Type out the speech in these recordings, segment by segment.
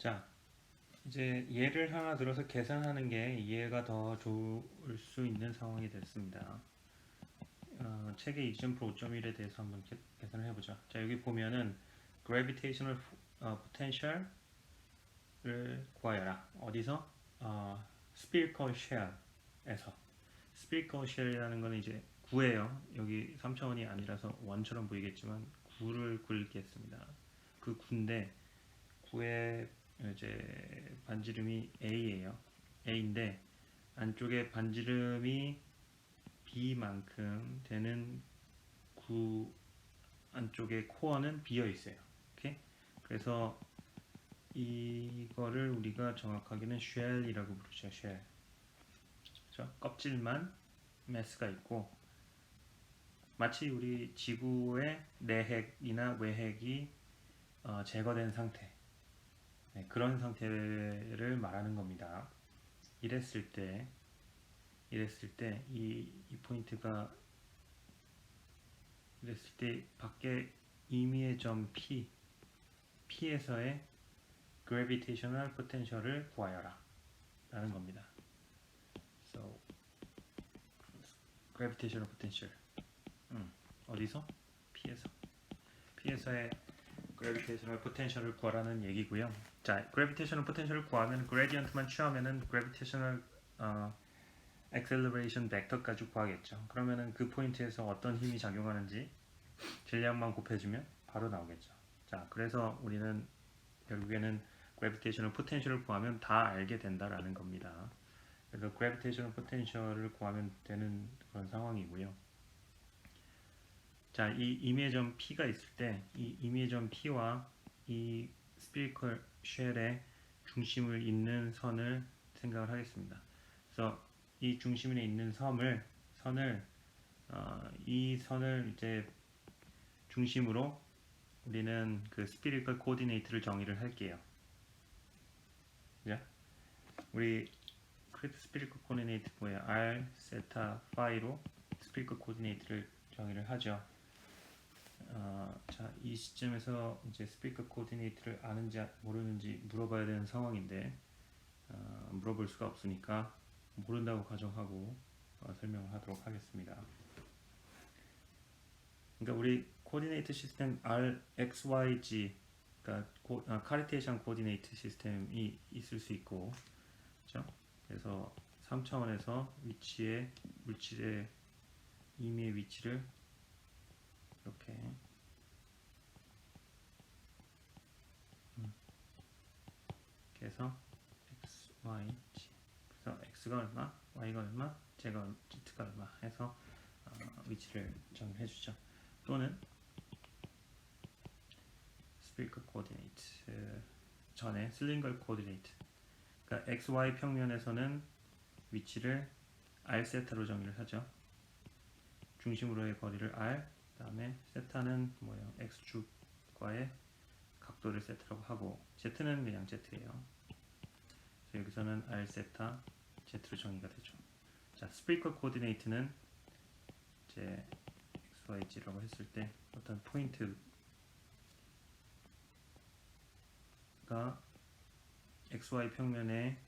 자, 이제 예를 하나 들어서 계산하는 게 이해가 더 좋을 수 있는 상황이 됐습니다. 책의 2.0 5.1에 대해서 한번 계산을 해보자. 자, 여기 보면은 gravitational potential을 구하여라. 어디서? spherical shell에서. spherical shell이라는 거는 이제 구예요. 여기 3차원이 아니라서 원처럼 보이겠지만 구를 굴리겠습니다. 그 구인데 구의 이제 반지름이 A예요. A인데 안쪽에 반지름이 B만큼 되는 구 안쪽에 코어는 비어 있어요. 오케이? 그래서 이거를 우리가 정확하게는 쉘이라고 부르죠. 쉘. 그렇죠? 껍질만 매스가 있고 마치 우리 지구의 내핵이나 외핵이 제거된 상태. 네, 그런 상태를 말하는 겁니다. 이랬을 때 이 포인트가 이랬을 때 밖에 임의의 점 P에서의 gravitational potential을 구하여라 라는 겁니다. So, gravitational potential 어디서? P에서의 gravitational potential을 구하라는 얘기고요. 자, gravitational potential을 구하면 gradient만 취하면은 gravitational acceleration vector까지 구하겠죠. 그러면은 그 포인트에서 어떤 힘이 작용하는지 질량만 곱해주면 바로 나오겠죠. 자, 그래서 우리는 결국에는 gravitational potential을 구하면 다 알게 된다라는 겁니다. 그래서 gravitational potential을 구하면 되는 그런 상황이고요. 자, 이 임의점 P가 있을 때 이 임의점 P와 이 spherical shell의 중심을 잇는 선을 생각을 하겠습니다. 그래서 이 중심에 있는 이 선을 이제 중심으로 우리는 그 spherical coordinate를 정의를 할게요. 그죠? 우리 spherical coordinate 뭐예요? r, 세타, 파이로 spherical coordinate를 정의를 하죠. 자, 이 시점에서 이제 spherical coordinate를 아는지 모르는지 물어봐야 되는 상황인데 물어볼 수가 없으니까 모른다고 가정하고 설명을 하도록 하겠습니다. 그러니까 우리 코디네이트 시스템 R, X, Y, G 그러니까 카르테시안 코디네이트 시스템이 있을 수 있고 그렇죠? 그래서 3차원에서 물질의 임의의 위치를 이렇게 해서 X, Y, G 그래서 X가 얼마, Y가 얼마, Z가 얼마 해서 위치를 정해 주죠. 또는 spherical coordinate 전에 cylindrical coordinate 그러니까 XY 평면에서는 위치를 R 세타로 정의를 하죠. 중심으로의 거리를 R 그 다음에 세타는 뭐예요? X축과의 각도를 세타라고 하고 Z는 그냥 Z예요. 그래서 여기서는 R 세타 Z로 정의가 되죠. 자, spherical coordinate는 이제 XYZ라고 했을 때 어떤 포인트가 XY 평면에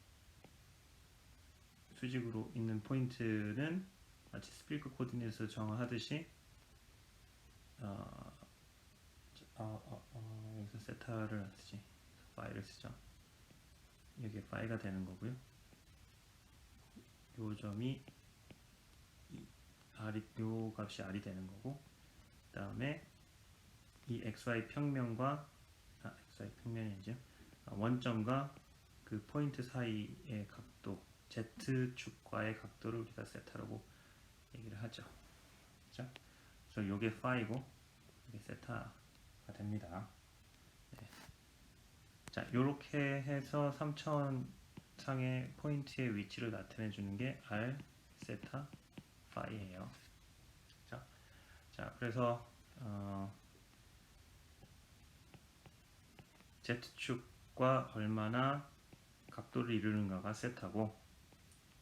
수직으로 있는 포인트는 마치 spherical coordinate에서 정하듯이 여기서 세타를 안 쓰지 파이를 쓰죠. 여기에 파이가 되는 거고요. 요 점이 요 값이 r이 되는 거고 그 다음에 이 xy 평면과 xy 평면이죠. 원점과 그 포인트 사이의 각도 z축과의 각도를 우리가 세타라고 얘기를 하죠. 그렇죠? 그래서 요게 파이고 이게 세타가 됩니다. 네. 자, 요렇게 해서 3차원 상의 포인트의 위치를 나타내 주는 게 r 세타 파이예요. 자, 그래서 Z축과 얼마나 각도를 이루는가가 세타고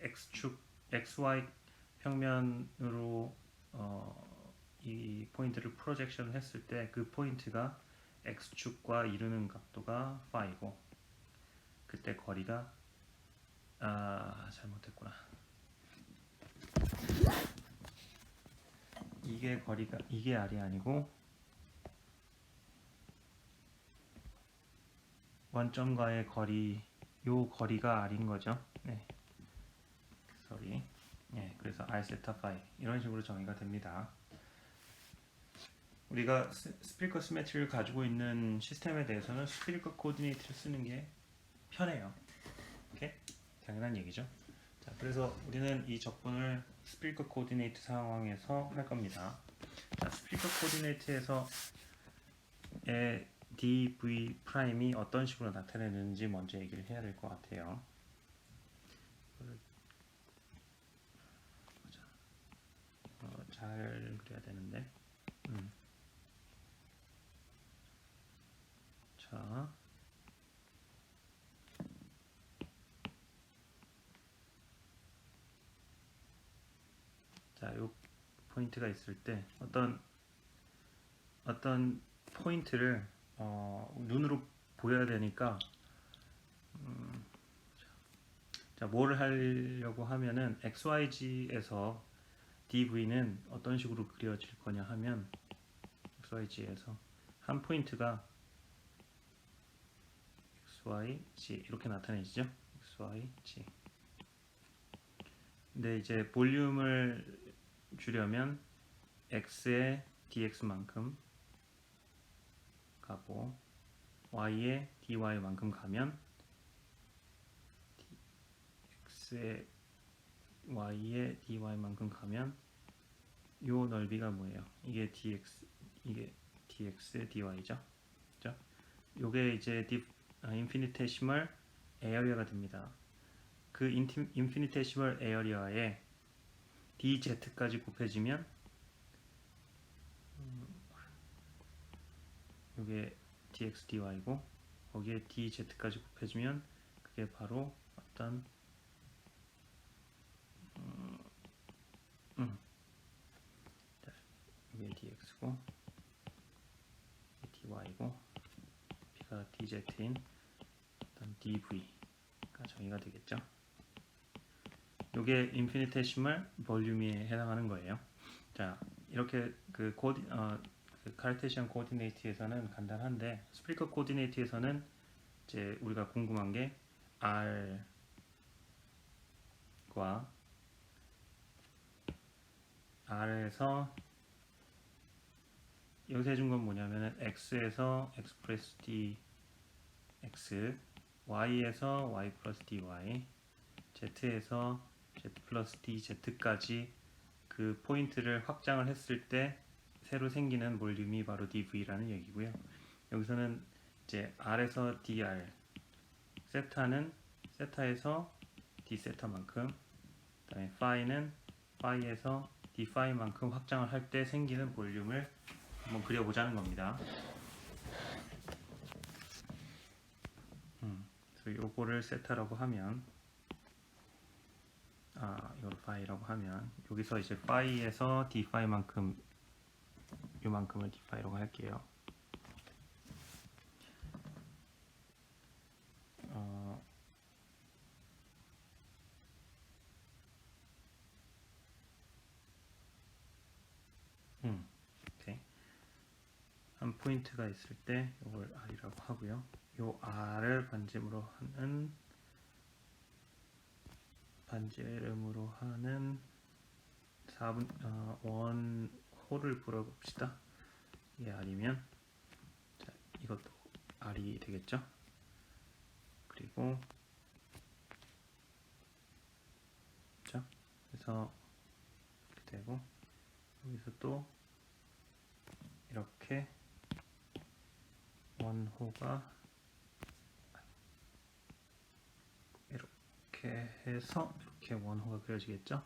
X축, XY 평면으로 이 포인트를 프로젝션 했을 때 그 포인트가 X축과 이루는 각도가 파이고 그때 거리가 잘못했구나. 이게 거리가 이게 R이 아니고 원점과의 거리 요 거리가 R인 거죠. 네. sorry. 네, 그래서 R 세타 파이 이런 식으로 정의가 됩니다. 우리가 스피리컬 시메트리를 가지고 있는 시스템에 대해서는 스피리컬 코디네이트를 쓰는 게 편해요. 오케이? 당연한 얘기죠. 자, 그래서 우리는 이 적분을 스피리컬 코디네이트 상황에서 할 겁니다. 자, 스피리컬 코디네이트에서 dv 프라임이 어떤 식으로 나타내는지 먼저 얘기를 해야 될 것 같아요. 잘 그려야 되는데. 자, 요 포인트가 있을 때 어떤 포인트를 눈으로 보여야 되니까 자, 뭐를 하려고 하면은 XYG에서 DV는 어떤 식으로 그려질 거냐 하면 XYG에서 한 포인트가 XYG 이렇게 나타내지죠. XYG. 근데 이제 볼륨을 주려면 X의 dx만큼 가고 Y의 dy만큼 가면 X의 Y의 dy만큼 가면 요 넓이가 뭐예요? 이게 dx dy죠. 그죠? 요게 이제 인피니테시멀 에어리어가 됩니다. 그 인피니테시멀 에어리어에 dz까지 곱해지면 요게 dx dy고 거기에 dz까지 곱해지면 그게 바로 어떤 이게 dx고 dy고 b가 dz인 어떤 dv가 정의가 되겠죠. 요게 인피니테시멀 볼륨에 해당하는 거예요. 자, 이렇게 그 카르테시안 코디네이트에서는 간단한데 스피리컬 코디네이트에서는 이제 우리가 궁금한 게 R에서 여기서 해준 건 뭐냐면은 X에서 X 플러스 DX, Y에서 Y 플러스 DY, Z에서 Z 플러스 DZ까지 그 포인트를 확장을 했을 때 새로 생기는 볼륨이 바로 dV라는 얘기고요. 여기서는 이제 R에서 DR, 세타는 세타에서 D 세타만큼, 그다음에 파이는 파이에서 D 파이만큼 확장을 할 때 생기는 볼륨을 한번 그려보자는 겁니다. 그래서 요거를 세타라고 하면 이걸 파이라고 하면 여기서 이제 파이에서 D 파이만큼 요만큼을 D 파이라고 할게요. 오케이. 한 포인트가 있을 때 이걸 R이라고 하고요. 요 R을 반지름으로 하는 1호를 불어봅시다. 이게 R이면 자, 이것도 R이 되겠죠. 그리고 그렇죠? 그래서 이렇게 되고 여기서 또 이렇게 원호가 이렇게 해서 이렇게 원호가 그려지겠죠.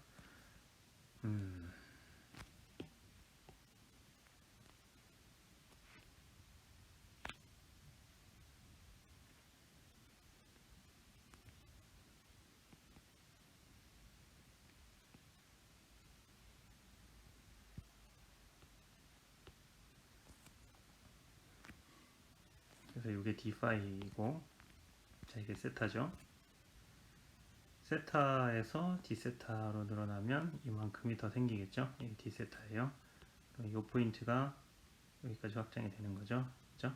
그래서 이게 d 파이고 자, 이게 세타죠. 세타에서 d세타로 늘어나면 이만큼이 더 생기겠죠. 이게 d세타예요. 이 포인트가 여기까지 확장이 되는 거죠. 그죠?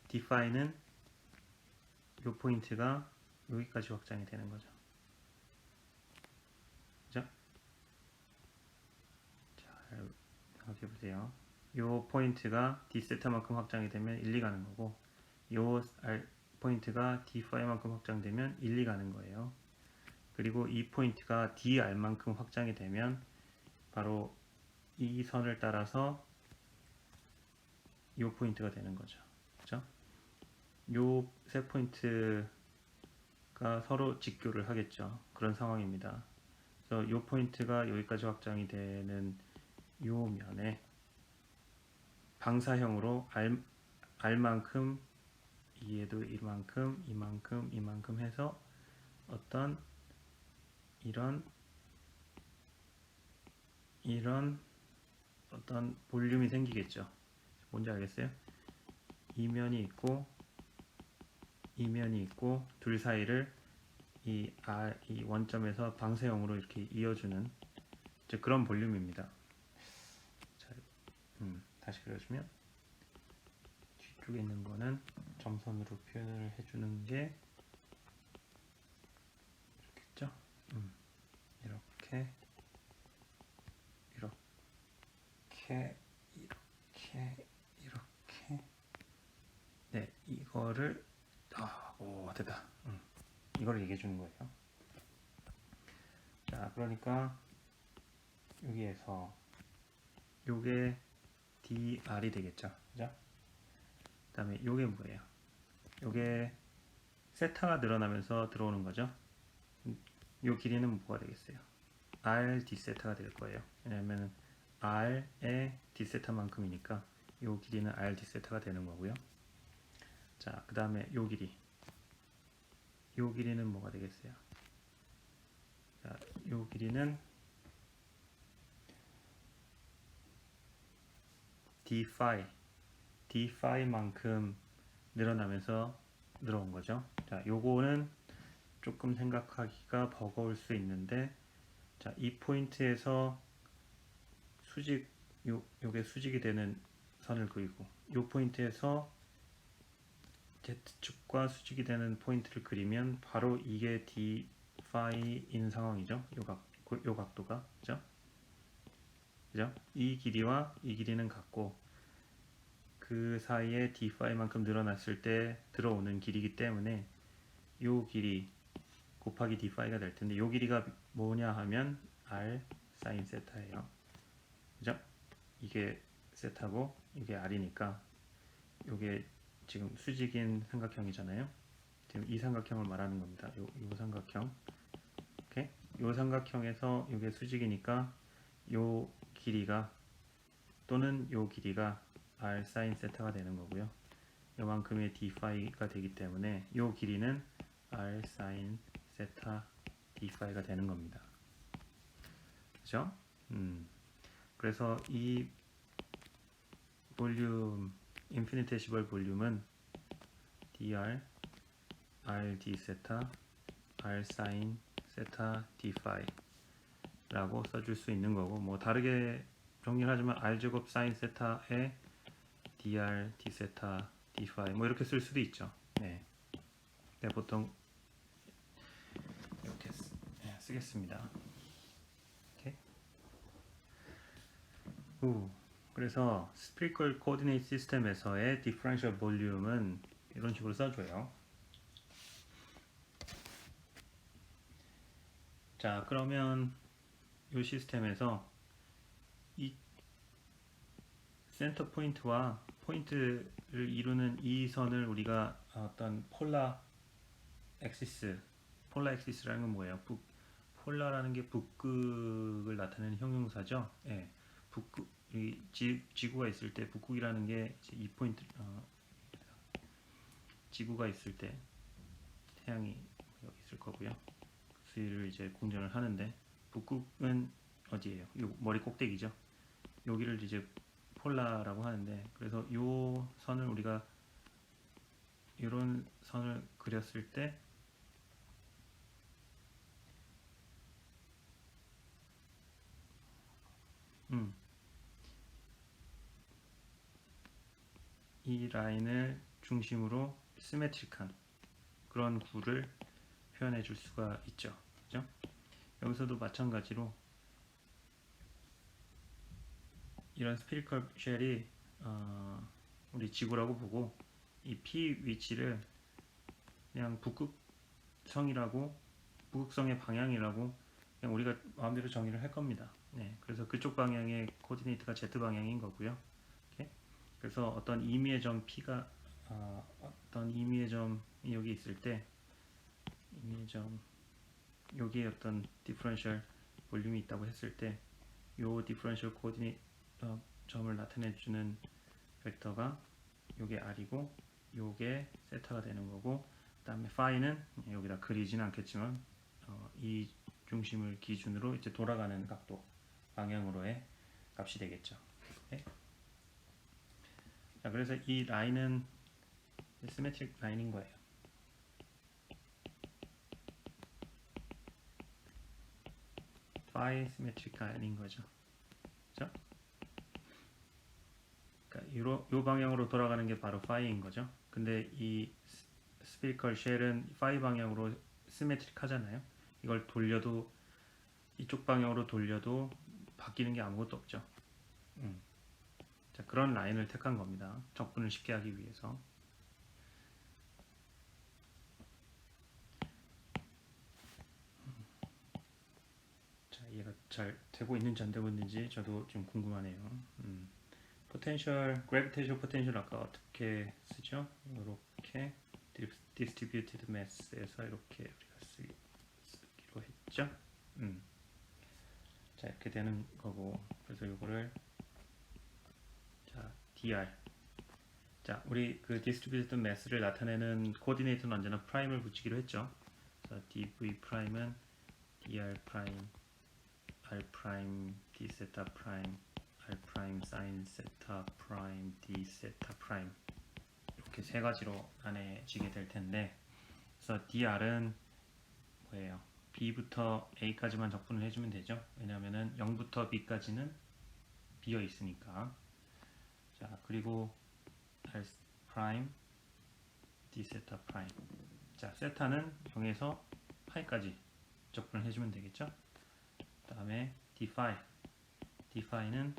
d파이는 이 포인트가 여기까지 확장이 되는 거죠. 그죠? 잘 생각해 보세요. 이 포인트가 d세타만큼 확장이 되면 1, 2 가는 거고, 이 포인트가 d파이만큼 확장되면 1, 2 가는 거예요. 그리고 이 포인트가 dr만큼 확장이 되면 바로 이 선을 따라서 이 포인트가 되는 거죠. 그죠? 요 세 포인트가 서로 직교를 하겠죠. 그런 상황입니다. 그래서 요 포인트가 여기까지 확장이 되는 요 면에 방사형으로 R만큼, 이에도 이만큼, 이만큼, 이만큼 해서 어떤 이런 어떤 볼륨이 생기겠죠. 뭔지 알겠어요? 이 면이 있고 둘 사이를 이 원점에서 방사형으로 이렇게 이어주는 그런 볼륨입니다. 자, 다시 그려주면 뒤쪽에 있는 거는 점선으로 표현을 해주는 게 이렇겠죠? 이렇게 네, 이거를 오 됐다. 이거를 얘기해 주는 거예요. 자, 그러니까 여기에서 요게 dr이 되겠죠. 그죠? 그 다음에 요게 뭐예요? 요게 세타가 늘어나면서 들어오는 거죠. 요 길이는 뭐가 되겠어요? r d세타가 될 거예요. 왜냐하면 r의 d세타만큼이니까 요 길이는 r d세타가 되는 거고요. 자, 그 다음에 요 길이는 뭐가 되겠어요? 자, 요 길이는 d파이만큼 늘어나면서 늘어온 거죠. 자, 요거는 조금 생각하기가 버거울 수 있는데, 자, 이 포인트에서 요게 수직이 되는 선을 그리고 요 포인트에서 Z축과 수직이 되는 포인트를 그리면 바로 이게 d파이인 상황이죠. 요 각도가. 그죠? 그죠? 이 길이와 이 길이는 같고 그 사이에 d파이만큼 늘어났을 때 들어오는 길이기 때문에 요 길이 곱하기 d파이가 될 텐데 요 길이가 뭐냐 하면 r 사인 세타예요. 그죠? 이게 세타고 이게 r이니까 요게 지금 수직인 삼각형이잖아요. 지금 이 삼각형을 말하는 겁니다. 요 삼각형. 오케이? 요 삼각형에서 요게 수직이니까 요 길이가 또는 요 길이가 r 사인 세타가 되는 거고요. 요만큼의 d파이가 되기 때문에 요 길이는 r 사인 세타 d파이가 되는 겁니다. 그죠? 그래서 이 볼륨 인피니테시벌 볼륨은 dr r d 세타 r 사인 세타 d파이 라고 써줄 수 있는 거고, 뭐 다르게 정리를 하지만 r 제곱 사인 세타에 dr d 세타 d파이 뭐 이렇게 쓸 수도 있죠. 네. 네, 보통 이렇게 쓰겠습니다. 오케이. 그래서 spherical coordinate 시스템에서의 differential volume은 이런 식으로 써줘요. 자, 그러면 이 시스템에서 이 센터 포인트와 포인트를 이루는 이 선을 우리가 어떤 폴라 엑시스라는 건 뭐예요? 폴라라는 게 북극을 나타내는 형용사죠. 예, 지구가 있을 때 북극이라는 게 이 포인트, 지구가 있을 때 태양이 여기 있을 거고요. 수위를 이제 공전을 하는데 북극은 어디예요? 요 머리 꼭대기죠. 여기를 이제 폴라라고 하는데, 그래서 요 선을 우리가 이런 선을 그렸을 때 이 라인을 중심으로 시메트릭한 그런 구를 표현해 줄 수가 있죠. 그죠? 여기서도 마찬가지로 이런 스피리컬 쉘이 우리 지구라고 보고 이 P 위치를 그냥 북극성의 방향이라고 그냥 우리가 마음대로 정의를 할 겁니다. 네, 그래서 그쪽 방향의 코디네이트가 Z 방향인 거고요. 이렇게. 그래서 어떤 임의의 점 P가 어떤 임의의 점이 여기 있을 때 임의의 점 여기에 어떤 디퍼런셜 볼륨이 있다고 했을 때 요 디퍼런셜 코디네이트 점을 나타내주는 벡터가 요게 R이고 요게 세타가 되는 거고 그 다음에 파이는 여기다 그리지는 않겠지만 이 중심을 기준으로 이제 돌아가는 각도 방향으로의 값이 되겠죠. 네? 자, 그래서 이 라인은 시메트릭 라인인 거예요. 파이 시메트릭 라인인 거죠. 그렇죠? 그러니까 요 방향으로 돌아가는 게 바로 파이인 거죠. 근데 이 스피리컬 쉘은 파이 방향으로 시메트릭 하잖아요. 이걸 돌려도 이쪽 방향으로 돌려도 바뀌는 게 아무것도 없죠. 자, 그런 라인을 택한 겁니다. 적분을 쉽게 하기 위해서. 자, 이해가 잘 되고 있는지 안 되고 있는지 저도 좀 궁금하네요. 포텐셜, 그래비테이션 포텐셜 아까 어떻게 쓰죠? 이렇게 디스트리뷰티드 매스에서 이렇게 우리가 쓰기로 했죠. 자, 이렇게 되는 거고, 그래서 이거를 자 dr 자, 우리 그 디스트리뷰티드 매스를 나타내는 코디네이터는 언제나 프라임을 붙이기로 했죠. 그래서 dv 프라임은 dr 프라임 r 프라임 d 세타 프라임 r 프라임 사인 세타 프라임 d 세타 프라임 이렇게 세 가지로 나눠지게 될 텐데, 그래서 dr은 뭐예요? b부터 a까지만 적분을 해주면 되죠. 왜냐하면은 0부터 b까지는 비어 있으니까. 자, 그리고 r 프라임 d 세타 프라임. 자, 세타는 0에서 파이까지 적분을 해주면 되겠죠. 그 다음에 d 파이는 r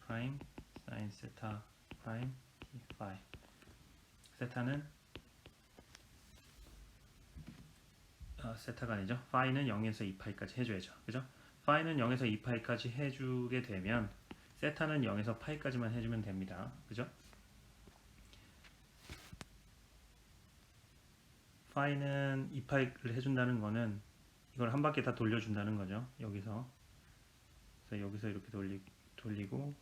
프라임 사인 세타 프라임 d 파이. 세타는 세타가 아니죠. 파이는 0에서 2파이까지 해줘야죠. 그죠? 파이는 0에서 2파이까지 해주게 되면 세타는 0에서 파이까지만 해주면 됩니다. 그죠? 파이는 2파이를 해준다는 거는 이걸 한 바퀴 다 돌려준다는 거죠. 여기서. 그래서 여기서 이렇게 돌리고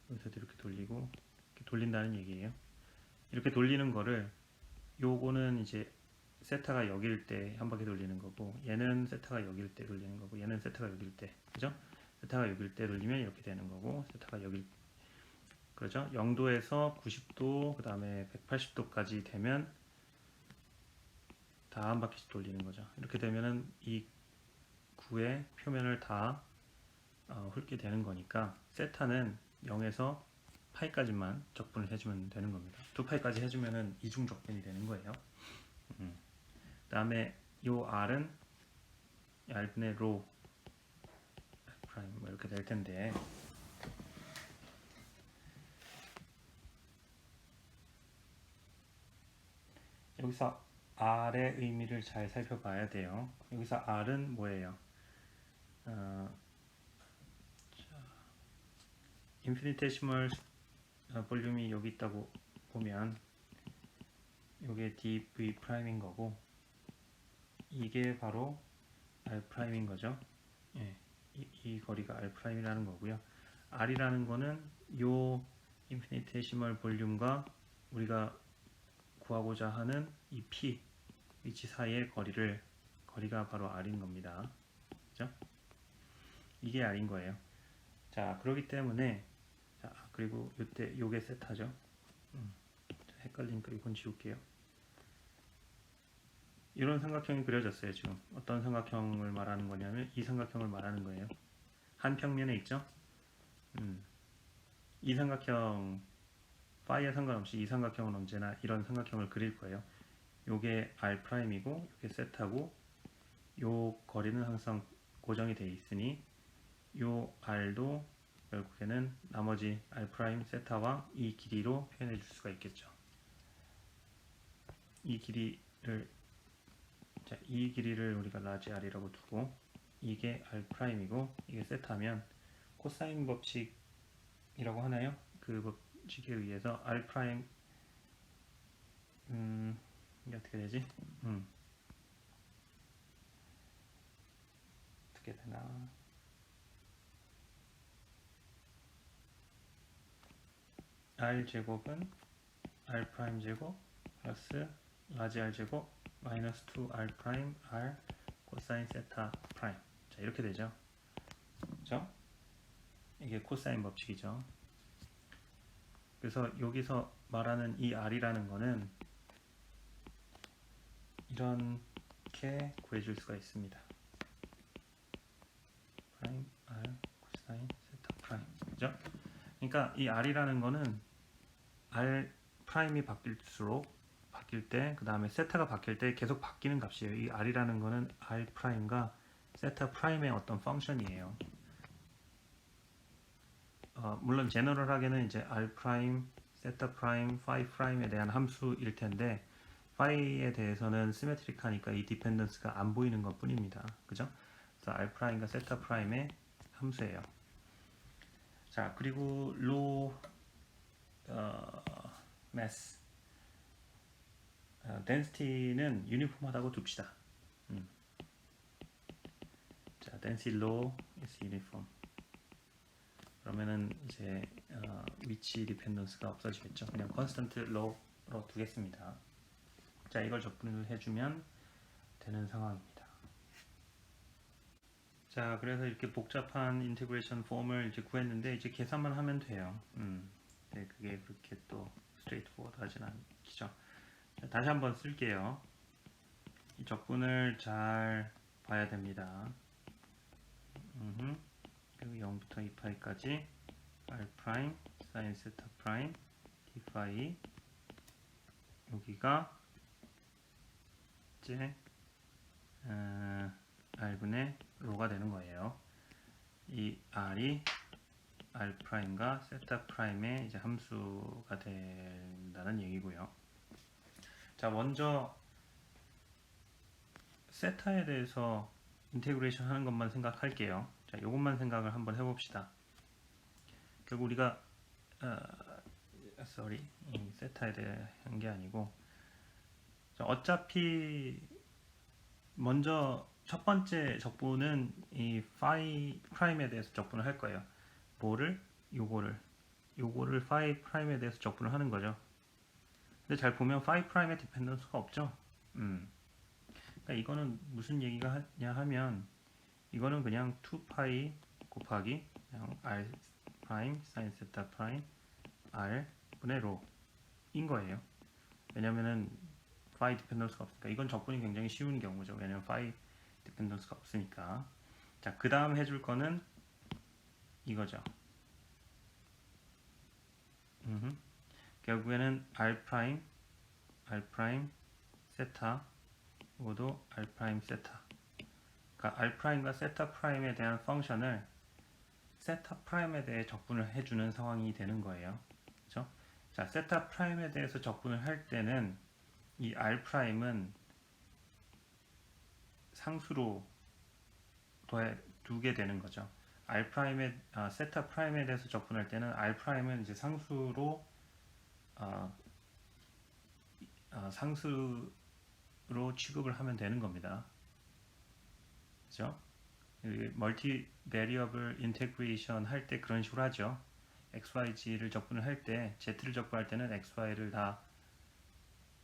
여기서도 이렇게 돌리고 이렇게 돌린다는 얘기예요. 이렇게 돌리는 거를 요거는 이제 세타가 여기일 때 한 바퀴 돌리는 거고, 얘는 세타가 여기일 때 돌리는 거고, 얘는 세타가 여기일 때, 그죠? 세타가 여기일 때 돌리면 이렇게 되는 거고, 세타가 여기, 그렇죠? 0도에서 90도, 그 다음에 180도까지 되면 다 한 바퀴씩 돌리는 거죠. 이렇게 되면은 이 구의 표면을 다 훑게 되는 거니까 세타는 0에서 파이까지만 적분을 해주면 되는 겁니다. 2파이까지 해주면은 이중 적분이 되는 거예요. 그 다음에 요 r은 r분의 로 프라임 뭐 이렇게 될 텐데, 여기서 r의 의미를 잘 살펴봐야 돼요. 여기서 r은 뭐예요? 인피니테시멀 볼륨이 여기 있다고 보면 이게 dv 프라임인 거고, 이게 바로 r 프라임인 거죠. 예, 이 거리가 r 프라임이라는 거고요. r이라는 거는 요 인피니테시멀 볼륨과 우리가 구하고자 하는 이 p 위치 사이의 거리가 바로 r인 겁니다. 그죠? 이게 r인 거예요. 자, 그렇기 때문에 자, 그리고 요때 요게 세타죠. 헷갈리니까 이건 지울게요. 이런 삼각형이 그려졌어요. 지금 어떤 삼각형을 말하는 거냐면 이 삼각형을 말하는 거예요. 한 평면에 있죠. 이 삼각형 파이에 상관없이 이 삼각형은 언제나 이런 삼각형을 그릴 거예요. 요게 R'이고 요게 세타고 요 거리는 항상 고정이 되어 있으니 요 R도 결국에는 나머지 R' 세타와 이 길이로 표현해 줄 수가 있겠죠. 이 길이를 우리가 라지 R이라고 두고 이게 R'이고 이게 세타면 코사인 법칙이라고 하나요? 그 법칙에 의해서 R' 이게 어떻게 되지? 어떻게 되나? R 제곱은 R 프라임 제곱 플러스 라지 R 제곱 마이너스 2R 프라임 R 코사인 세타 프라임. 자, 이렇게 되죠. 그죠? 이게 코사인 법칙이죠. 그래서 여기서 말하는 이 R이라는 거는 이렇게 구해줄 수가 있습니다. 프라임 R 코사인 세타 프라임. 그죠? 그러니까 이 R이라는 거는 R 프라임이 바뀔 때, 그 다음에 세타가 바뀔 때 계속 바뀌는 값이에요. 이 R이라는 거는 R 프라임과 세타 프라임의 어떤 펑션이에요. 물론 제너럴하게는 이제 R 프라임, 세타 프라임, 파이 프라임에 대한 함수일 텐데, 파이에 대해서는 시메트릭하니까 이 디펜던스가 안 보이는 것 뿐입니다. 그죠? 그래서 R 프라임과 세타 프라임의 함수예요. 자, 그리고 로 mass density는 유니폼하다고 둡시다. 자, density law is uniform. 그러면은 이제 위치 디펜던스가 없어지겠죠. 그냥 constant law로 두겠습니다. 자, 이걸 적분을 해주면 되는 상황입니다. 자, 그래서 이렇게 복잡한 인테그레이션 폼을 이제 구했는데 이제 계산만 하면 돼요. 네, 그게 그렇게 또 스트레이트포워드 하진 않죠. 자, 다시 한번 쓸게요. 이 적분을 잘 봐야 됩니다. 그리고 0부터 2파이까지 R 프라임 사인 세타 프라임 D 파이 여기가 이제 R분의 로가 되는 거예요. 이 R이 R 프라임과 세타 프라임의 이제 함수가 된다는 얘기고요. 자, 먼저 세타에 대해서 인테그레이션 하는 것만 생각할게요. 자, 요것만 생각을 한번 해봅시다. 결국 우리가 이 세타에 대한 게 아니고, 자, 어차피 먼저 첫 번째 적분은 이 파이 프라임에 대해서 적분을 할 거예요. 뭐를? 요거를 파이 프라임에 대해서 적분을 하는 거죠. 근데 잘 보면 파이 프라임에 디펜던스가 없죠. 그러니까 이거는 무슨 얘기가 하냐 하면 이거는 그냥 2파이 곱하기 그냥 R 프라임 사인 세타 프라임 R 분의 로인 거예요. 왜냐면은 파이 디펜던스가 없으니까. 이건 적분이 굉장히 쉬운 경우죠. 왜냐면 파이 디펜던스가 없으니까. 자, 그 다음 해줄 거는 이거죠. 결국에는 R 프라임 세타 이것도 R 프라임 세타. 그러니까 R 프라임과 세타 프라임에 대한 펑션을 세타 프라임에 대해 적분을 해주는 상황이 되는 거예요. 그렇죠? 자, 세타 프라임에 대해서 적분을 할 때는 이 R 프라임은 상수로 두게 되는 거죠. R 프라임에 세타 프라임에 대해서 적분할 때는 R 프라임은 이제 상수로 상수로 취급을 하면 되는 겁니다. 그죠? 멀티 베리어블 인테그레이션 할 때 그런 식으로 하죠. XYZ를 적분을 할 때 Z를 적분할 때는 XY를 다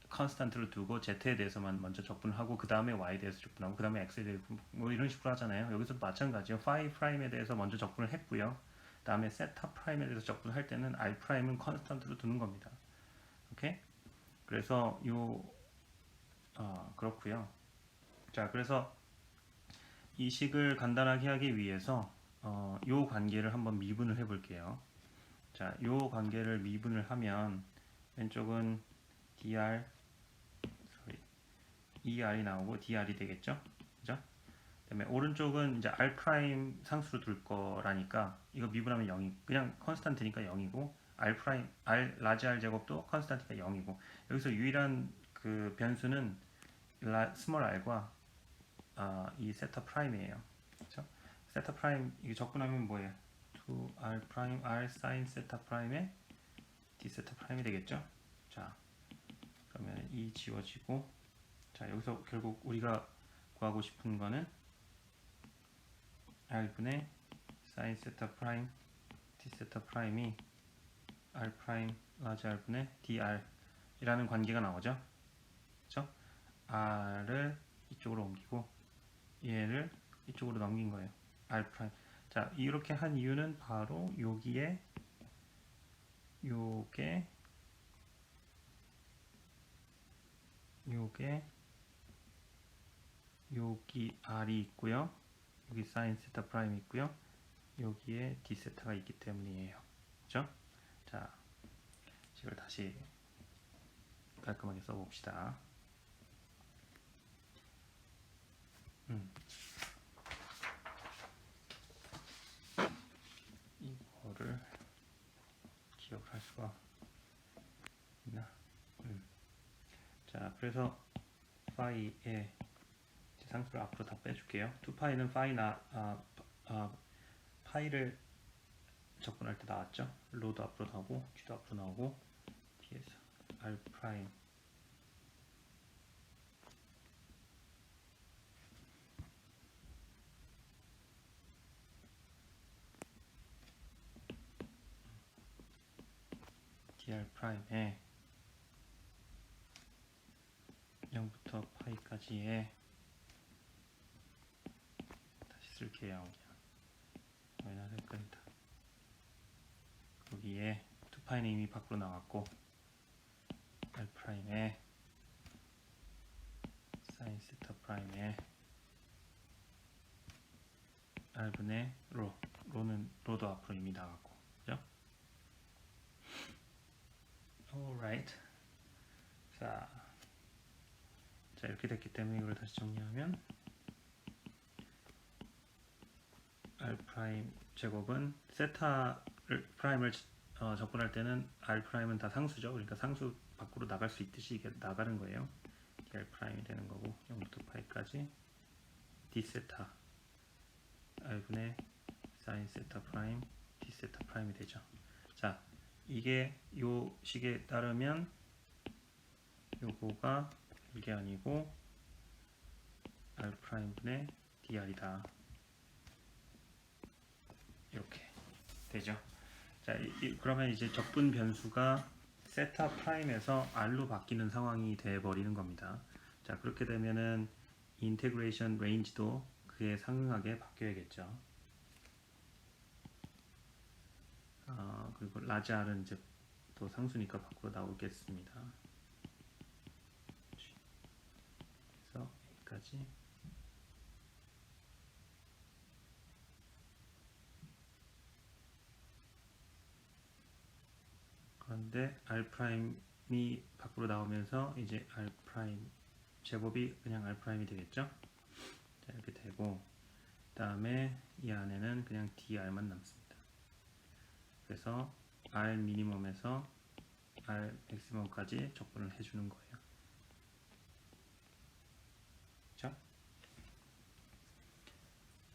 컨스탄트로 두고 Z에 대해서만 먼저 적분을 하고 그 다음에 Y에 대해서 적분하고 그 다음에 X에 대해서 뭐 이런 식으로 하잖아요. 여기서도 마찬가지요. 파이 프라임에 대해서 먼저 적분을 했고요. 그 다음에 세타 프라임에 대해서 적분을 할 때는 R 프라임은 컨스탄트로 두는 겁니다. 오케이? 그래서 그렇고요. 자, 그래서 이 식을 간단하게 하기 위해서 요 관계를 한번 미분을 해 볼게요. 자, 요 관계를 미분을 하면 왼쪽은 dr, er이 나오고 dr이 되겠죠? 그죠? 그다음에 오른쪽은 이제 r 프라임 상수로 둘 거라니까 이거 미분하면 0이 그냥 컨스탄트니까 0이고 r 프라임 r 라지 r 제곱도 컨스탄트니까 0이고 여기서 유일한 그 변수는 스몰 r과 이 세타 프라임이에요. 그렇죠? 세타 프라임 이게 적분하면 뭐예요? 2r 프라임 r 사인 세타 프라임에 d 세타 프라임이 되겠죠? 자, 그러면 이 지워지고 자, 여기서 결국 우리가 구하고 싶은 거는 r분의 사인 세타 프라임 d 세타 프라임이 r 프라임 라지 r분의 dr 이라는 관계가 나오죠. 그렇죠? r을 이쪽으로 옮기고 얘를 이쪽으로 넘긴 거예요. r 프라임. 자, 이렇게 한 이유는 바로 여기에 요게 여기 r이 있고요. 여기 사인 세타 프라임이 있고요. 여기에 d 세타가 있기 때문이에요. 그렇죠? 자, 식을 다시 깔끔하게 써봅시다. 이거를 기억을 할 수가 있나? 자, 그래서 파이의 상수를 앞으로 다 빼줄게요. 2파이는 파이를 적분할 때 나왔죠? 로도 앞으로 나오고 g도 앞으로 나오고 뒤에서 r 프라임 dr 프라임에 0부터 파이까지의 다시 쓸게요. 그냥 마이너스 헷갈린다. 여기에 2파이는 이미 밖으로 나왔고 r 프라임에 사인 세타 프라임에 r분의 로도 앞으로 이미 나갔고, 그죠? alright. 자, 이렇게 됐기 때문에 이걸 다시 정리하면 r 프라임 제곱은 세타를 프라임을 적분할 때는 r 프라임은 다 상수죠. 그러니까 상수 밖으로 나갈 수 있듯이 이게 나가는 거예요. r 프라임이 되는 거고 0부터 파이까지 d 세타 r분의 사인 세타 프라임 d 세타 프라임이 되죠. 자, 이게 요 식에 따르면 요거가 이게 아니고 r 프라임분의 dr이다. 이렇게 되죠. 자, 그러면 이제 적분 변수가 세타 프라임에서 r로 바뀌는 상황이 돼 버리는 겁니다. 자, 그렇게 되면은 인테그레이션 레인지도 그에 상응하게 바뀌어야겠죠. 그리고 라지 r은 이제 또 상수니까 밖으로 나오겠습니다. 그래서 여기까지. 그런데 r 프라임이 밖으로 나오면서 이제 r 프라임 제곱이 그냥 r 프라임이 되겠죠. 자, 이렇게 되고 그 다음에 이 안에는 그냥 dr만 남습니다. 그래서 r 미니멈에서 r 맥시멈까지 적분을 해주는 거예요. 그렇죠?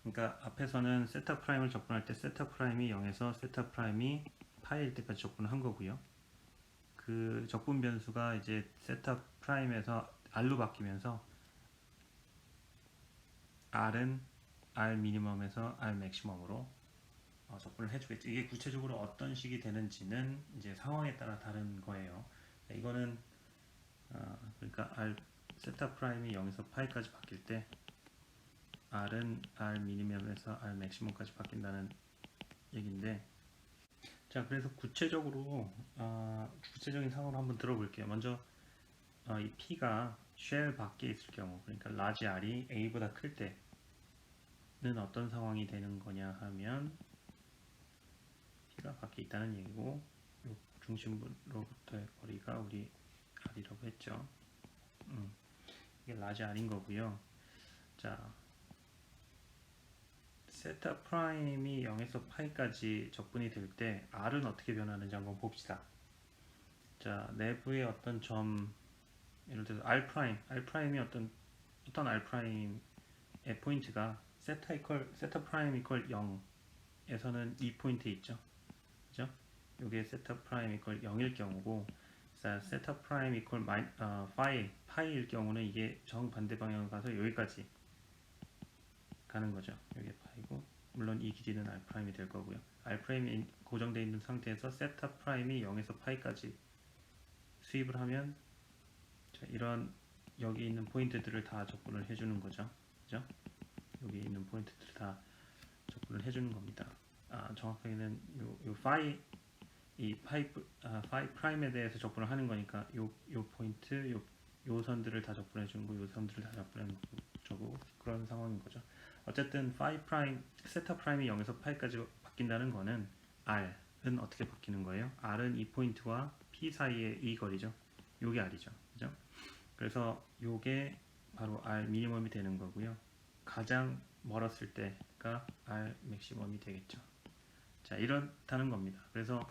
그러니까 앞에서는 세타 프라임을 적분할 때 세타 프라임이 0에서 세타 프라임이 파이일 때까지 적분을 한 거고요. 그 적분 변수가 이제 세타 프라임에서 r로 바뀌면서 r은 r 미니멈에서 r 맥시멈으로 적분을 해주겠죠. 이게 구체적으로 어떤 식이 되는지는 이제 상황에 따라 다른 거예요. 이거는 그러니까 r 세타 프라임이 0에서 파이까지 바뀔 때 r은 r 미니멈에서 r 맥시멈까지 바뀐다는 얘기인데, 자, 그래서 구체적으로 구체적인 상황으로 한번 들어볼게요. 먼저 이 P가 쉘 밖에 있을 경우, 그러니까 large R이 A보다 클 때는 어떤 상황이 되는 거냐 하면 P가 밖에 있다는 얘기고, 요 중심부로부터의 거리가 우리 R이라고 했죠. 이게 large R인 거고요. 자, 세타 프라임이 0에서 파이까지 적분이 될 때 R은 어떻게 변하는지 한번 봅시다. 자, 내부의 어떤 점, 예를 들어서 R 프라임이 어떤 R 프라임의 포인트가 세타 프라임 이퀄 0에서는 이 포인트에 있죠. 그죠? 요게 세타 프라임 이퀄 0일 경우고, 자, 세타 프라임 이퀄 파이일 경우는 이게 정반대 방향으로 가서 여기까지 가는 거죠. 이게 파이고, 물론 이 길이는 R 프라임이 될 거고요. R 프라임이 고정되어 있는 상태에서 세타 프라임이 0에서 파이까지 수입을 하면, 자, 이런 여기 있는 포인트들을 다 적분을 해주는 거죠. 그죠? 여기 있는 포인트들을 다 적분을 해주는 겁니다. 정확하게는 요 파이 프라임에 대해서 적분을 하는 거니까 요 포인트, 요 선들을 다 적분해 주는 거, 요 선들을 다 적분해 주고 그런 상황인 거죠. 어쨌든 세타 프라임이 0에서 파이까지 바뀐다는 거는 R은 어떻게 바뀌는 거예요? R은 이 포인트와 P 사이의 이 거리죠. 요게 R이죠. 그죠? 그래서 요게 바로 R 미니멈이 되는 거고요. 가장 멀었을 때가 R 맥시멈이 되겠죠. 자, 이렇다는 겁니다. 그래서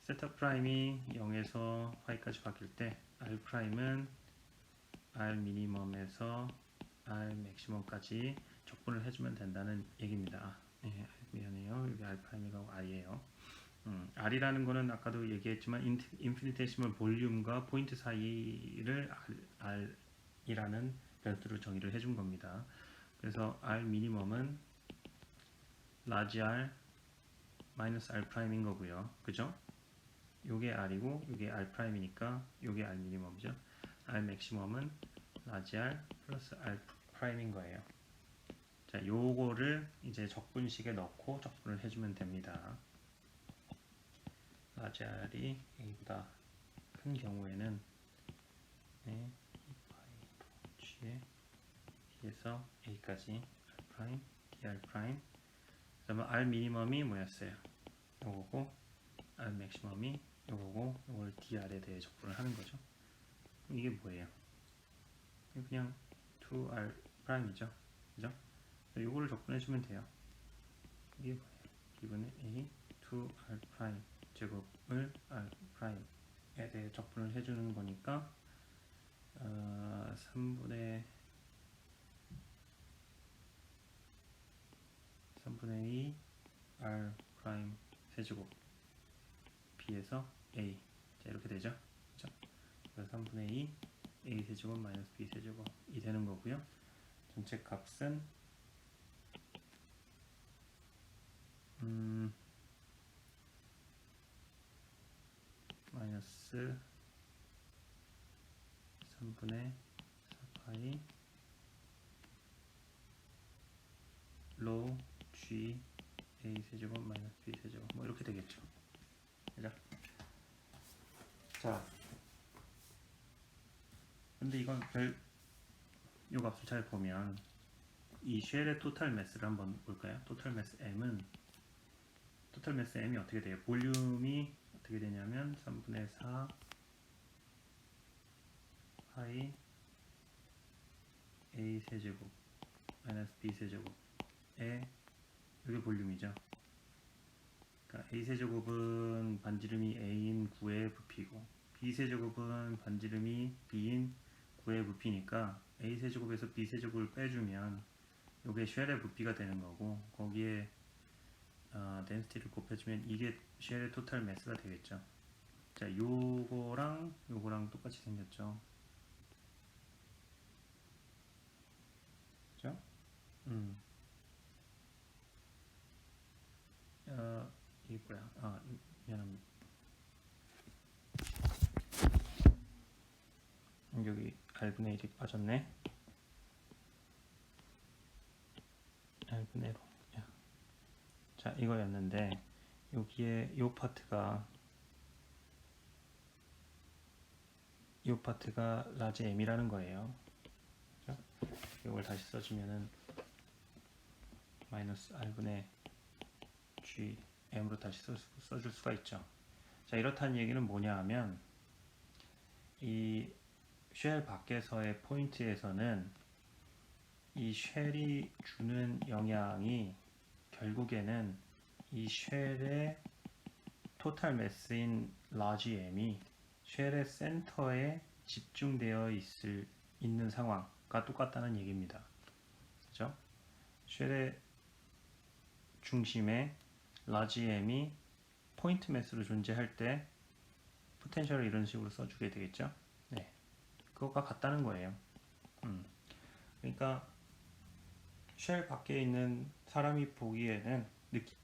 세타 프라임이 0에서 파이까지 바뀔 때 R 프라임은 R 미니멈에서 R 맥시멈까지 적분을 해주면 된다는 얘기입니다. 네, 미안해요. 여기 R 프라임이고 R이에요. R이라는 거는 아까도 얘기했지만 인피니테시멀 볼륨과 포인트 사이를 R이라는 변수로 정의를 해준 겁니다. 그래서 R 미니멈은 large R 마이너스 R 프라임인 거고요. 그죠? 요게 R이고 요게 R 프라임이니까 요게 R 미니멈이죠. R 맥시멈은 large R 플러스 R 프라임인 거예요. 자, 요거를 이제 적분식에 넣고 적분을 해주면 됩니다. large R이 A보다 큰 경우에는 G에 B에서 A까지 R 프라임, DR 프라임. 그러면 R 미니멈이 뭐였어요? 요거고 R 맥시멈이 요거고 요걸 DR에 대해 적분을 하는 거죠. 이게 뭐예요? 그냥 2R 프라임이죠. 그죠? 요거를 적분해 주면 돼요. 이게 뭐예요? 기분의 A 2R 프라임 제곱을 R 프라임에 대해 적분을 해주는 거니까 3분의 2 R 프라임 세제곱 B에서 A. 자, 이렇게 되죠. 그렇죠? 그래서 3분의 2 A 세제곱 마이너스 B 세제곱이 되는 거고요. 전체 값은 마이너스 3분의 4파이 로 G A 세제곱 마이너스 B 세제곱 뭐 이렇게 되겠죠. 그죠? 자, 근데 이건 요 값을 잘 보면 이 쉘의 토탈 매스를 한번 볼까요? 토탈 매스 M이 어떻게 돼요? 볼륨이 어떻게 되냐면 3분의 4 파이 A 세제곱 마이너스 B 세제곱에 이게 볼륨이죠. 그러니까 A 세제곱은 반지름이 A인 9의 부피고 B 세제곱은 반지름이 B인 9의 부피니까 A 세제곱에서 B 세제곱을 빼주면 이게 쉘의 부피가 되는 거고 거기에 덴시티를 곱해주면 이게 쉘의 토탈 매스가 되겠죠. 자, 요거랑 똑같이 생겼죠. 그죠? 이게 뭐야? 미안합니다. 여기 R분의 1이 빠졌네. R분의 1. 자, 이거였는데 여기에 요 파트가 이 파트가 라지 m이라는 거예요. 그렇죠? 이걸 다시 써주면은 마이너스 r분의 g m으로 다시 써줄 수가 있죠. 자, 이렇다는 얘기는 뭐냐 하면 이 쉘 밖에서의 포인트에서는 이 쉘이 주는 영향이 결국에는 이 쉘의 토탈 매스인 라지 m이 쉘의 센터에 집중되어 있는 상황과 똑같다는 얘기입니다. 그죠? 쉘의 중심에 라지 m이 포인트 매스로 존재할 때 포텐셜을 이런 식으로 써주게 되겠죠? 네, 그것과 같다는 거예요. 그러니까 쉘 밖에 있는 사람이 보기에는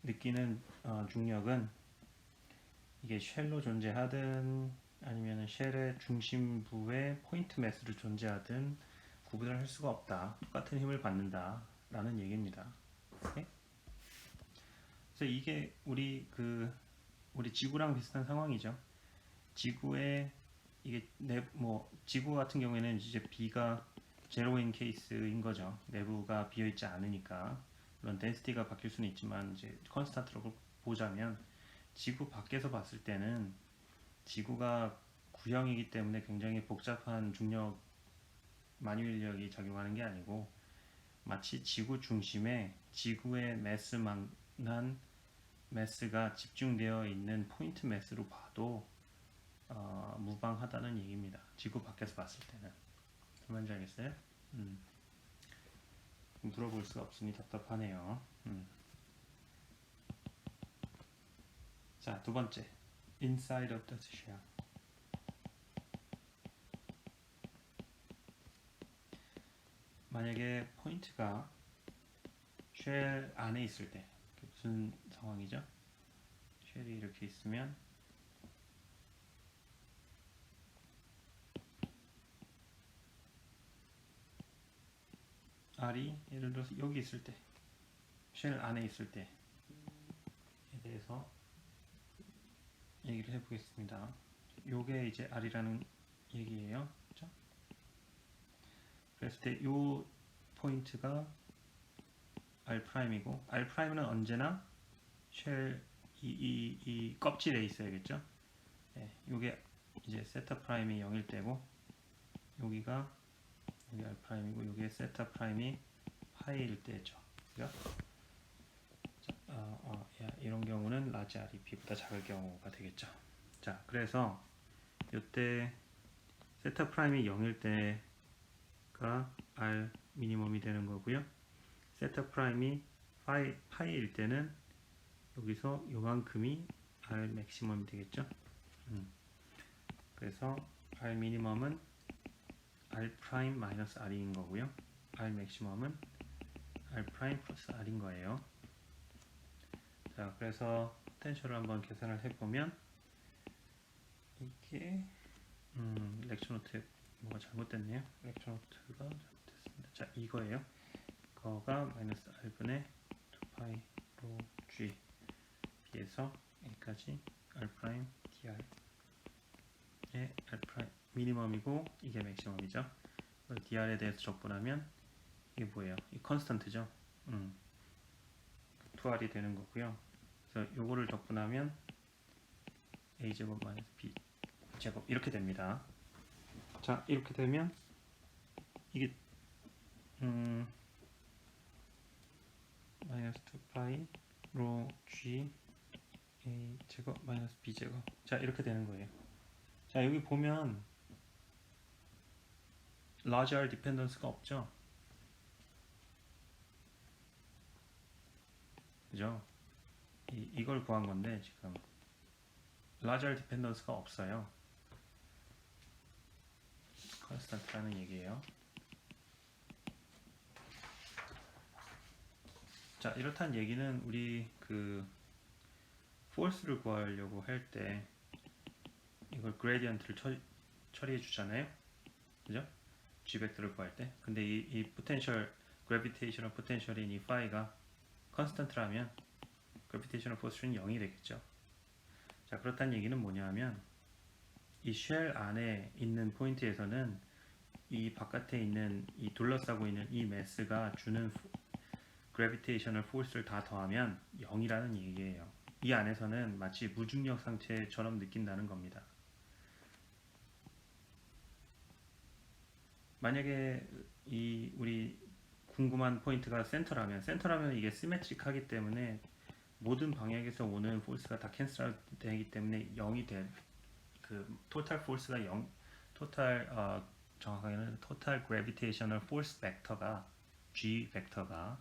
느끼는 중력은 이게 쉘로 존재하든 아니면 쉘의 중심부에 포인트 매스로 존재하든 구분을 할 수가 없다. 똑같은 힘을 받는다 라는 얘기입니다. 네? 그래서 이게 우리 지구랑 비슷한 상황이죠. 지구에 이게 지구 같은 경우에는 이제 B가 제로인 케이스인 거죠. 내부가 비어 있지 않으니까. 물론 덴시티가 바뀔 수는 있지만 이제 컨스탄트로 보자면 지구 밖에서 봤을 때는 지구가 구형이기 때문에 굉장히 복잡한 중력 만유인력이 작용하는 게 아니고 마치 지구 중심에 지구의 매스만한 매스가 집중되어 있는 포인트 매스로 봐도 무방하다는 얘기입니다. 지구 밖에서 봤을 때는. 뭔지 알겠어요? 물어볼 수가 없으니 답답하네요. 자, 두 번째. Inside of the shell. 만약에 포인트가 쉘 안에 있을 때 무슨 상황이죠? 쉘이 이렇게 있으면 R이 예를 들어서 여기 있을 때, 쉘 안에 있을 때에 대해서 얘기를 해보겠습니다. 요게 이제 R이라는 얘기예요. 그렇죠? 그랬을 때 요 포인트가 R'이고 R'는 언제나 쉘 이 껍질에 있어야겠죠. 네, 요게 이제 세타 프라임이 0일 때고 여기가 여기 R'이고 여기에 세타 프라임이 파이일 때죠. 그죠? 이런 경우는 라지 R이 B보다 작을 경우가 되겠죠. 자, 그래서 이때 세타 프라임이 0일 때가 R 미니멈이 되는 거고요. 세타 프라임이 파이일 때는 여기서 요만큼이 R 맥시멈이 되겠죠. 그래서 R 미니멈은 R 프라임 마이너스 R인 거고요. R 맥시멈은 R 프라임 플러스 R인 거예요. 자, 그래서 포텐셜을 한번 계산을 해보면 이게 렉처 노트에 뭐가 잘못됐네요. 렉처 노트가 잘못됐습니다. 자, 이거예요. 거가 마이너스 R분의 2파이 로 G B에서 여기까지 R 프라임 DR 의 R 프라임 미니멈이고 이게 맥시멈이죠. DR에 대해서 적분하면 이게 뭐예요? 이 컨스턴트죠. 2R이 되는 거고요. 그래서 요거를 적분하면 A제곱 마이너스 B제곱 이렇게 됩니다. 자, 이렇게 되면 이게 마이너스 2파이 로 G A제곱 마이너스 B제곱 자, 이렇게 되는 거예요. 자, 여기 보면 large R 디펜던스가 없죠. 그죠? 이걸 구한 건데 지금 large R 디펜던스가 없어요. constant라는 얘기예요. 자, 이렇다는 얘기는 우리 force를 구하려고 할 때 이걸 gradient를 처리해 주잖아요. 그죠? G 벡터를 구할 때. 근데 이 potential, gravitational potential인 이 phi가 constant라면 gravitational force는 0이 되겠죠. 자, 그렇다는 얘기는 뭐냐 하면 이 쉘 안에 있는 포인트에서는 이 바깥에 있는 이 둘러싸고 있는 이 매스가 주는 그래비테이셔널 포스를 다 더하면 0이라는 얘기예요. 이 안에서는 마치 무중력 상태처럼 느낀다는 겁니다. 만약에 이 우리 궁금한 포인트가 센터라면 이게 시메트릭하기 때문에 모든 방향에서 오는 포스가 다 캔슬 되기 때문에 0이 될 그 토탈 포스가 0 토탈 정확하게는 토탈 그래비테이셔널 포스 벡터가 G 벡터가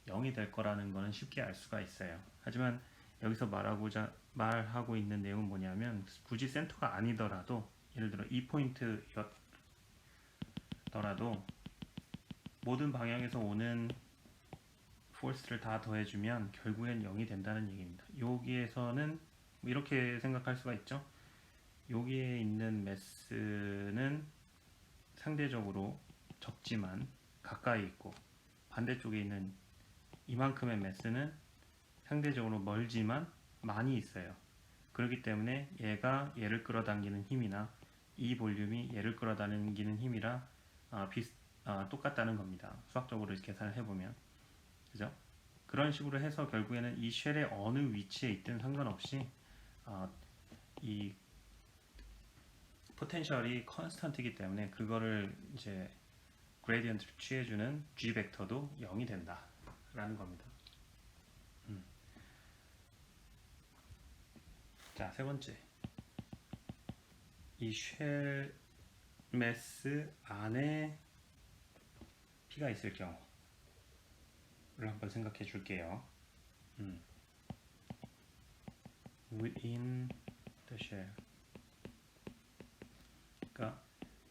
0이 될 거라는 거는 쉽게 알 수가 있어요. 하지만 여기서 말하고 있는 내용은 뭐냐면 굳이 센터가 아니더라도 예를 들어 이 포인트였더라도 모든 방향에서 오는 포스를 다 더해주면 결국엔 0이 된다는 얘기입니다. 여기에서는 이렇게 생각할 수가 있죠. 여기에 있는 매스는 상대적으로 적지만 가까이 있고 반대쪽에 있는 이만큼의 매스는 상대적으로 멀지만 많이 있어요. 그렇기 때문에 얘가 얘를 끌어당기는 힘이나 이 볼륨이 얘를 끌어당기는 힘이라 똑같다는 겁니다. 수학적으로 계산을 해보면. 그죠? 그런 식으로 해서 결국에는 이 쉘의 어느 위치에 있든 상관없이 이 포텐셜이 컨스턴트이기 때문에 그거를 이제 그레디언트를 취해주는 G 벡터도 0이 된다 라는 겁니다. 자, 세 번째, 이 쉘 매스 안에 P가 있을 경우를 한번 생각해 줄게요. within the shell, 그러니까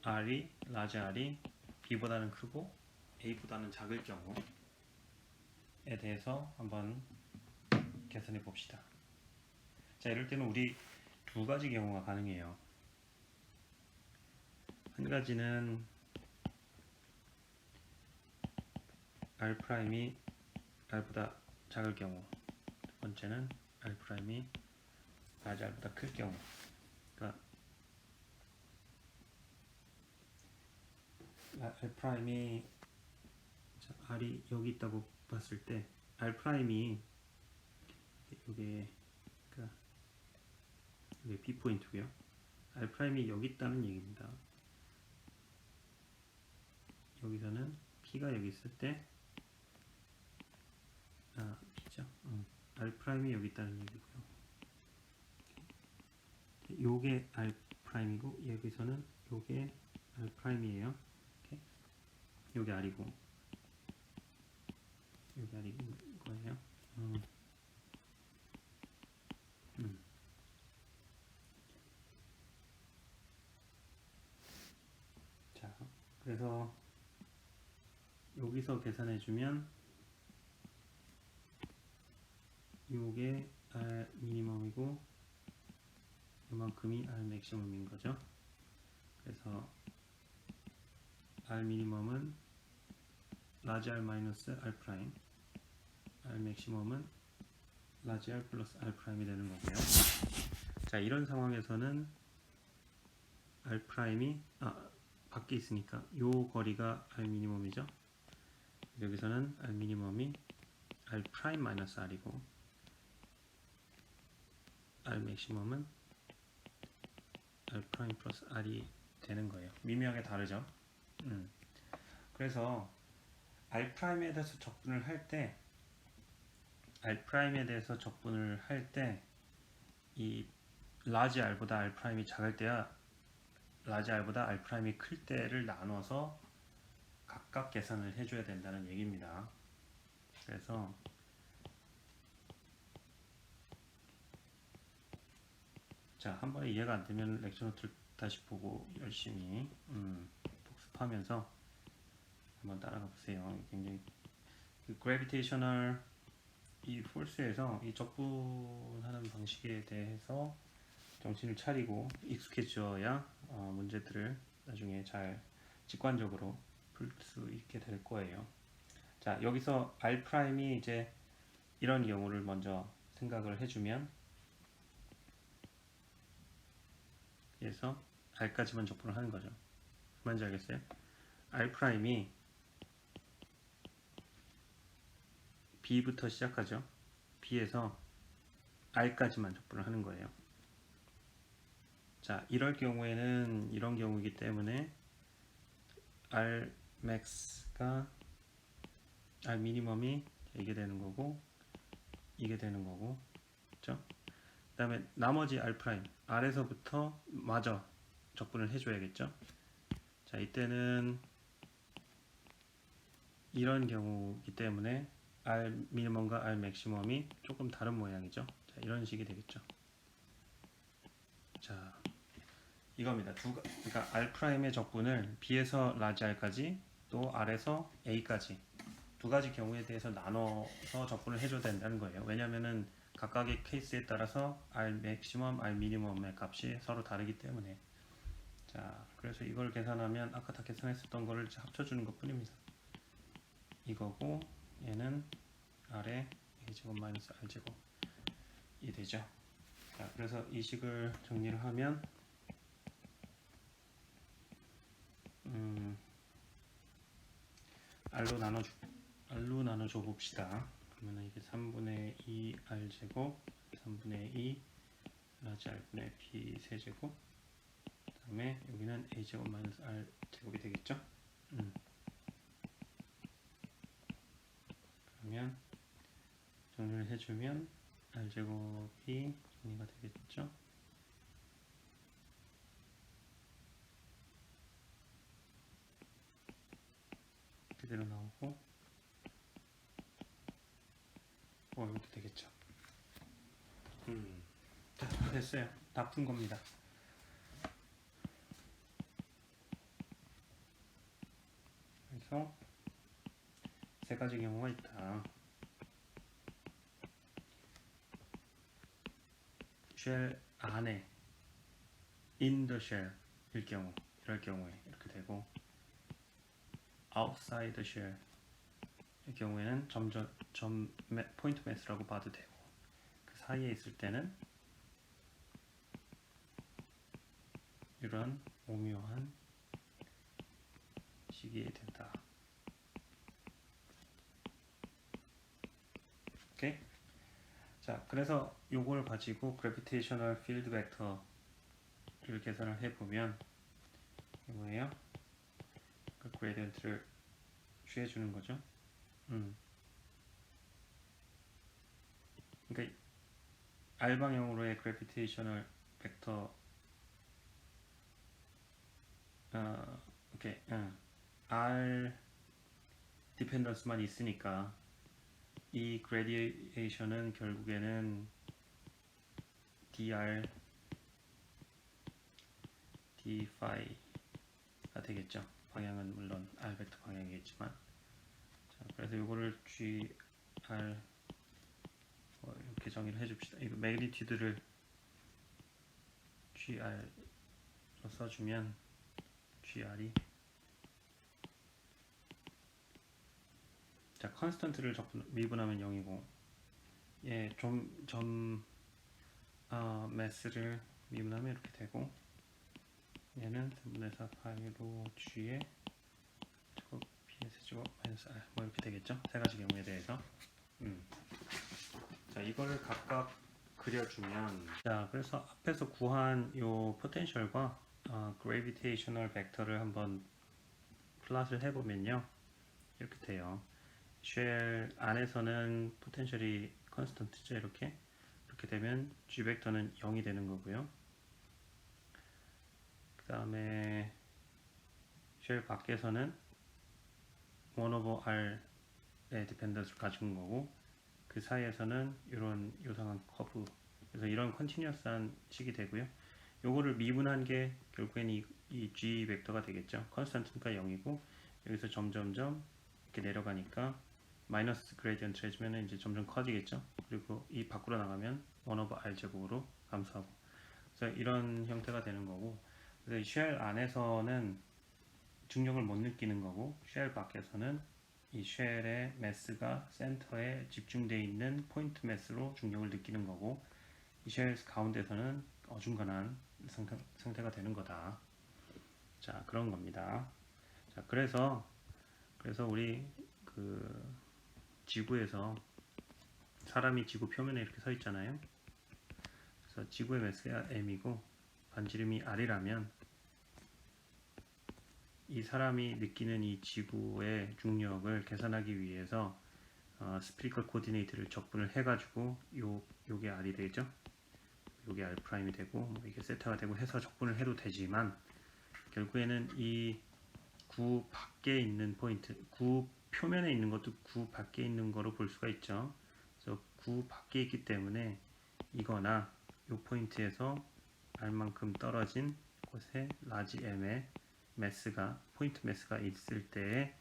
R이 라지 R이 B보다는 크고 A보다는 작을 경우에 대해서 한번 계산해 봅시다. 자, 이럴 때는 우리 두 가지 경우가 가능해요. 한 가지는 R'이 R보다 작을 경우, 두 번째는 R'이 라지 R보다 클 경우. 그러니까 R'이 R이 여기 있다고 봤을 때 R'이 이게 그러니까 이게 B 포인트고요. R'이 여기 있다는 얘기입니다. 여기서는 P가 여기 있을 때 P죠. R'이 여기 있다는 얘기고요. 요게 R'이고 여기서는 요게 R'이에요. 요게 R이고 요게 R인 거예요. 자, 그래서 여기서 계산해주면 요게 R 미니멈이고 요만큼이 R 맥시멈인 거죠. 그래서 R 미니멈은 라지 R 마이너스 R 프라임, R 맥시멈은 라지 R 플러스 R 프라임이 되는 거고요. 자, 이런 상황에서는 R 프라임이 밖에 있으니까 요 거리가 R 미니멈이죠. 여기서는 R 미니멈이 R 프라임 마이너스 R이고 R 맥시멈은 R 프라임 플러스 R이 되는 거예요. 미묘하게 다르죠. 그래서 R 프라임에 대해서 적분을 할 때 이 라지 R보다 R 프라임이 작을 때야 라지 R보다 R 프라임이 클 때를 나눠서 각각 계산을 해줘야 된다는 얘기입니다. 그래서 자, 한 번에 이해가 안 되면 렉처 노트를 다시 보고 열심히 복습하면서 한번 따라가 보세요. 굉장히 그 그래비테이셔널 이 포스에서 이 적분하는 방식에 대해서 정신을 차리고 익숙해져야 문제들을 나중에 잘 직관적으로 풀 수 있게 될 거예요. 자, 여기서 R'이 이제 이런 경우를 먼저 생각을 해주면, 그래서 R까지만 적분을 하는 거죠. 뭔지 알겠어요? R 프라임이 B부터 시작하죠. B에서 R까지만 적분을 하는 거예요. 자, 이럴 경우에는 이런 경우이기 때문에 R max가 R minimum이 이게 되는 거고 이게 되는 거고, 그렇죠? 그 다음에 나머지 R 프라임 R에서부터 마저 적분을 해줘야겠죠. 자, 이때는 이런 경우이기 때문에 R minimum과 R maximum이 조금 다른 모양이죠. 자, 이런 식이 되겠죠. 자, 이겁니다. 그러니까 R 프라임의 적분을 B에서 라지 R까지 또 R에서 A까지 두 가지 경우에 대해서 나눠서 적분을 해줘야 된다는 거예요. 왜냐하면은 각각의 케이스에 따라서 R maximum, R minimum의 값이 서로 다르기 때문에. 자, 그래서 이걸 계산하면 아까 다 계산했었던 거를 합쳐주는 것 뿐입니다. 이거고 얘는 R에 A제곱 마이너스 R제곱이 되죠. 자, 그래서 이 식을 정리를 하면 R로 나눠줘 봅시다. 그러면 이게 3분의 2 R제곱 3분의 2 라지 R분의 B 세제곱, 그 다음에 여기는 A제곱 마이너스 R제곱이 되겠죠. 그러면 정리를 해주면 R제곱이 정리가 되겠죠. 그대로 나오고 이렇게 되겠죠. 자, 됐어요. 다 푼 겁니다. 그래서 세 가지 경우가 있다. 쉘 안에 in the shell 일 경우, 이럴 경우에 이렇게 되고, outside the shell 이 경우에는 포인트 매스라고 봐도 되고, 그 사이에 있을 때는 이런 오묘한 식이 된다. 오케이? 자, 그래서 요걸 가지고 gravitational field vector를 계산을 해보면 이거예요. 그 그레디언트를 취해주는 거죠. 그러니까 R 방향으로의 gravitational vector, 오케이, R 디펜던스만 있으니까 이 그레디에이션은 결국에는 dr d phi가 되겠죠. 방향은 물론 r 벡터 방향이겠지만. 자, 그래서 이거를 gr 이렇게 정의를 해줍시다. 이거 매그니튜드를 gr로 써주면 gr이, 자, 컨스턴트를 미분하면 0이고, 예, 매스를 미분하면 이렇게 되고, 얘는 3분의 4 파이로 g에 제곱 bs 제곱 마이너스 r 뭐 이렇게 되겠죠. 세 가지 경우에 대해서. 자, 이거를 각각 그려주면, 자, 그래서 앞에서 구한 요 포텐셜과 그래비테이셔널 벡터를 한번 플롯을 해보면요, 이렇게 돼요. 쉘 안에서는 포텐셜이 컨스턴트죠. 이렇게 되면 g 벡터는 0이 되는 거고요. 그 다음에 쉘 밖에서는 1/r의 디펜던스를 가진 거고, 그 사이에서는 이런 요상한 커브, 그래서 이런 컨티뉴어스한 식이 되고요. 요거를 미분한 게 결국엔 이 g 벡터가 되겠죠. 컨스턴트가 0이고 여기서 점점점 이렇게 내려가니까 마이너스 그레디언트 해주면 이제 점점 커지겠죠. 그리고 이 밖으로 나가면 1/r 제곱으로 감소하고, 그래서 이런 형태가 되는 거고, 그래서 쉘 안에서는 중력을 못 느끼는 거고, 쉘 밖에서는 이 쉘의 매스가 센터에 집중되어 있는 포인트 매스로 중력을 느끼는 거고, 이 쉘 가운데서는 어중간한 상태가 되는 거다. 자, 그런 겁니다. 자, 그래서 우리 그 지구에서 사람이 지구 표면에 이렇게 서 있잖아요. 그래서 지구의 매스가 m이고 반지름이 r이라면 이 사람이 느끼는 이 지구의 중력을 계산하기 위해서 스피리컬 코디네이트를 적분을 해가지고 요게 r이 되죠. 요게 r 프라임이 되고 뭐 이게 세타가 되고 해서 적분을 해도 되지만 결국에는 이 구 밖에 있는 포인트, 구 표면에 있는 것도 구 밖에 있는 거로 볼 수가 있죠. 그래서 구 밖에 있기 때문에 이거나 요 포인트에서 r만큼 떨어진 곳에 라지 m의 매스가 포인트 매스가 있을 때의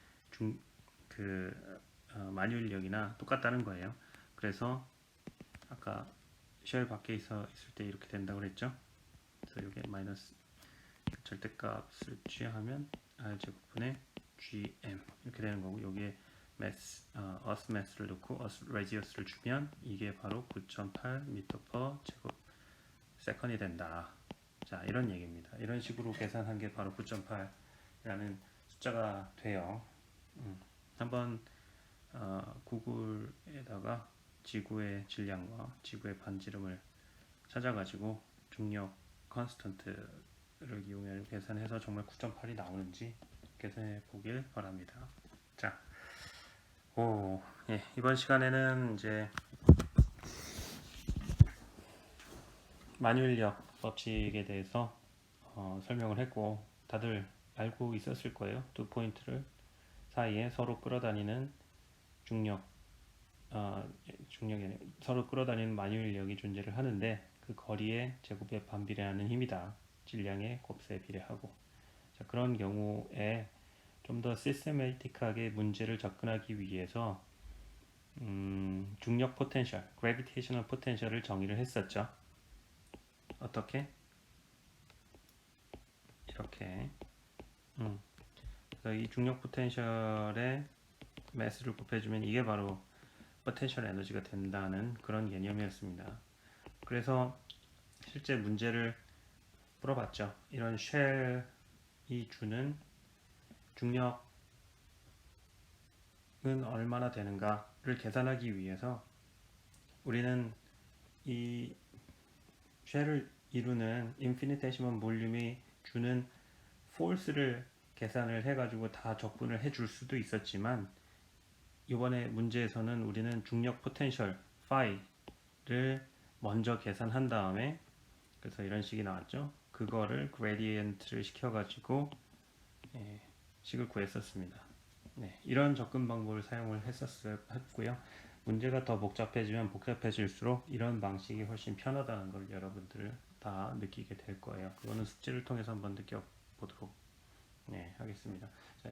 만유인력이나 똑같다는 거예요. 그래서 아까 쉘 밖에 있을 때 이렇게 된다고 그랬죠. 그래서 이게 마이너스 절대값을 취하면 r 제곱분의 gm 이렇게 되는 거고 여기에 매스, 어스 매스를 넣고 어스 레디어스를 주면 이게 바로 9.8 m/s 세컨이 된다. 자, 이런 얘기입니다. 이런 식으로 계산한 게 바로 9.8이라는 숫자가 돼요. 한번 구글에다가 지구의 질량과 지구의 반지름을 찾아가지고 중력 컨스턴트를 이용해 계산해서 정말 9.8이 나오는지 계산해 보길 바랍니다. 자, 예, 이번 시간에는 이제 만유인력 법칙에 대해서 설명을 했고 다들 알고 있었을 거예요. 두 포인트를 사이에 서로 끌어다니는 중력이 서로 끌어다니는 만유인력이 존재를 하는데 그 거리의 제곱에 반비례하는 힘이다. 질량의 곱세에 비례하고. 자, 그런 경우에 좀 더 시스테매틱하게 문제를 접근하기 위해서 중력 포텐셜, 그래비테이셔널 포텐셜을 정의를 했었죠. 어떻게? 이렇게. 그래서 이 중력 포텐셜의 매스를 곱해주면 이게 바로 포텐셜 에너지가 된다는 그런 개념이었습니다. 그래서 실제 문제를 풀어봤죠. 이런 쉘이 주는 중력은 얼마나 되는가를 계산하기 위해서 우리는 이 쉘을 이루는 인피니테시멀 볼륨이 주는 포스를 계산을 해가지고 다 적분을 해줄 수도 있었지만 이번에 문제에서는 우리는 중력 포텐셜 phi를 먼저 계산한 다음에 그래서 이런 식이 나왔죠. 그거를 그레디언트를 시켜가지고 식을 구했었습니다. 네, 이런 접근 방법을 사용을 했고요. 문제가 더 복잡해지면 복잡해질수록 이런 방식이 훨씬 편하다는 걸 여러분들 다 느끼게 될 거예요. 그거는 숙제를 통해서 한번 느껴보도록 하겠습니다. 자,